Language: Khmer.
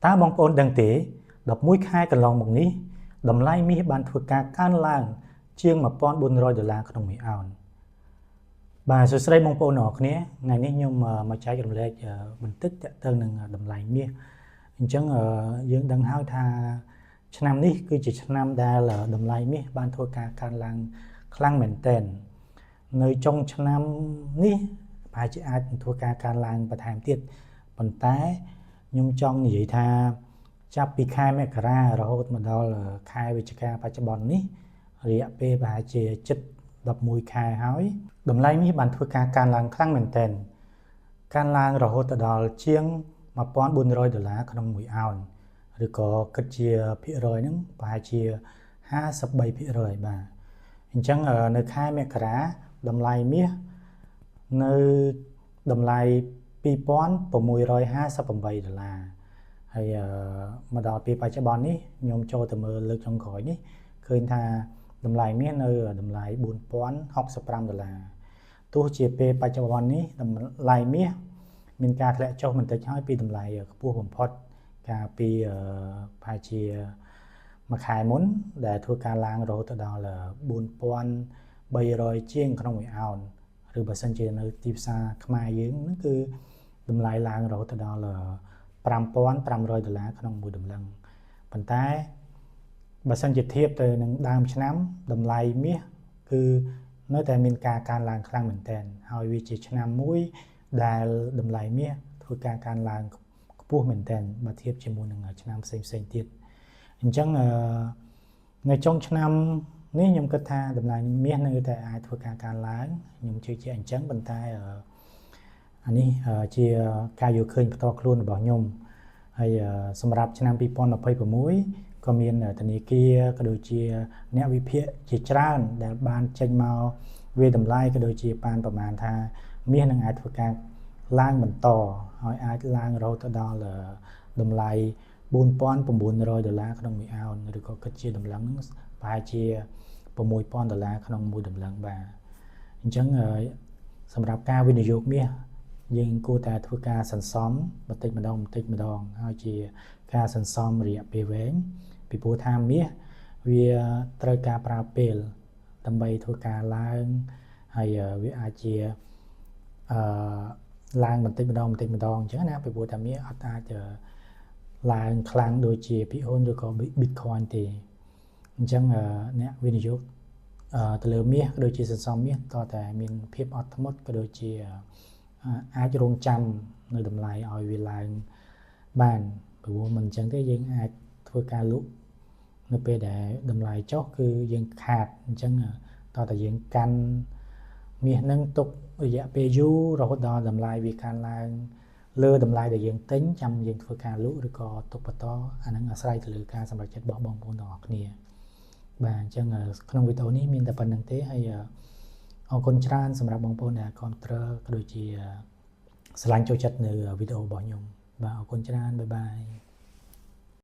តើបងប្អូនដឹងទេ11ខែកន្លងមកនេះតម្លៃមាសបានធ្វើការកើនឡើងជាង$1,400ក្នុងមួយអោនបាទសួស្តីបងប្អូនទាំងអស់គ្នាថ្ងៃនេះខ្ញុំមកចែករំលែកបន្តិចទាក់ទងនឹងតម្លៃមាសអញ្ចឹងយើងដឹងហើយថាឆ្នាំនេះគឺជាឆ្នាំដែលតម្លៃមាសបានធ្វើការកើនឡើងខ្លាំងមែនទែននៅចុងឆ្នាំនេះប្រហែលជាអាចនឹងធ្វើការកើនឡើងបន្ថែមទៀតប៉ុន្តែខ្ញុំចង់និយាយថាចាប់ពីខែមករារហូតមកដល់ខែវិច្ឆិកាបច្ចុប្បន្ននេះរយៈពេលប្រហែលជាជិត11ខែហើយតម្លៃមាសបានធ្វើការកើនឡើងខ្លាំងមែនទែនកើនឡើងរហូតដល់ជាង$1,400ក្នុងមួយអោនឬក៏គិតជាភាគរយហ្នឹងប្រហែលជា53%បាទអញ្ចឹងនៅខែមករាតម្លៃមាសនៅតម្លៃ$2,658ហើយមកដល់ពេលបច្ចុប្បន្ននេះខ្ញុំចូលទៅមើលលើកចុងក្រោយនេះឃើញថាតម្លៃមាសនៅតម្លៃ$4,065ទោះជាពេលបច្ចុប្បន្ននេះតម្លៃមាសមានការធ្លាក់ចុះបន្តិចហើយពីតម្លៃខ្ពស់បំផុតកាលពីប្រហែលជាមួយខែមុនដែលធ្វើការឡើងរហូតដល់$4,300ជាងក្នុងមួយអោនឬបើសិនជានៅទីផ្សារខ្មែរយើងហ្នឹងគឺតម្លៃឡើងរហូតដល់$5,500ក្នុងមួយតម្លឹងប៉ុន្តែបើសិនជាធៀបទៅនឹងដើមឆ្នាំតម្លៃមាសគឺនៅតែមានការកើនឡើងខ្លាំងមែនទែនហើយវាជាឆ្នាំមួយដែលតម្លៃមាសធ្វើការកើនឡើងខ្ពស់មែនទែនបើធៀបជាមួយនឹងឆ្នាំផ្សេងទៀតអញ្ចឹងនៅចុងឆ្នាំនេះខ្ញុំគិតថាតម្លៃមាសនៅតែអាចធ្វើការកើនឡើងខ្ញុំជឿជាក់អញ្ចឹងប៉ុន្តែអានេះជាការយល់ឃើញផ្ទាល់ខ្លួនរបស់ខ្ញុំហើយសម្រាប់ឆ្នាំ2026ក៏មានធនាគារក៏ដូចជាអ្នកវិភាគជាច្រើនដែលបានចេញមកវាតម្លៃក៏ដូចជាបានប្រមាណថាមាសនឹងអាចធ្វើការឡើងបន្តហើយអាចឡើងរហូតដល់តម្លៃ$4,900ក្នុងមួយអោនឬក៏គិតជាតម្លឹងប្រហែលជា$6,000ក្នុងមួយតម្លឹងបាទអញ្ចឹងសម្រាប់ការវិនិយោគមាសយើងគួរតែធ្វើការសន្សំបន្តិចម្ដងហើយជាការសន្សំរយៈពេលវែងពីព្រោះថាមាសវាត្រូវការប្រើពេលដើម្បីធ្វើការឡើងហើយវាអាចជាឡើងបន្តិចម្ដងអញ្ចឹងណាពីព្រោះថាមាសអត់អាចឡើងខ្លាំងដូចជាភាគហ៊ុនឬក៏ Bitcoin ទេអញ្ចឹងអ្នកវិនិយោគទៅលើមាសក៏ដូចជាសន្សំមាសតើតែមានភាពអត់ធ្មត់ក៏ដូចជាអាចរងចាំនៅតម្លៃឲ្យវាឡើងបានព្រោះមិនអញ្ចឹងទេយើងអាចធ្វើការលក់នៅពេលដែលតម្លៃចុះគឺយើងខាតអញ្ចឹងតើតែយើងកាន់មាសនឹងទុករយៈពេលយូររហូតដល់តម្លៃវាកើនឡើងលើតម្លៃដែលយើងទិញចាំយើងធ្វើការលក់ឬក៏ទុកបន្តអានឹងអាស្រ័យទៅលើការសម្រេចចិត្តរបស់បងប្អូនទាំងអស់គ្នាបាទអញ្ចឹងក្នុងវីដេអូនេះមានតែប៉ុណ្្នឹងទេហើយអរគុណច្រើនសម្រាប់បងប្អូនដែលគាំទ្រក៏ដូចជាស្រឡាញ់ចូលចិត្តនៅវីដេអូរបស់ខ្ញុំបាទអរគុណច្រើនបាយបាយ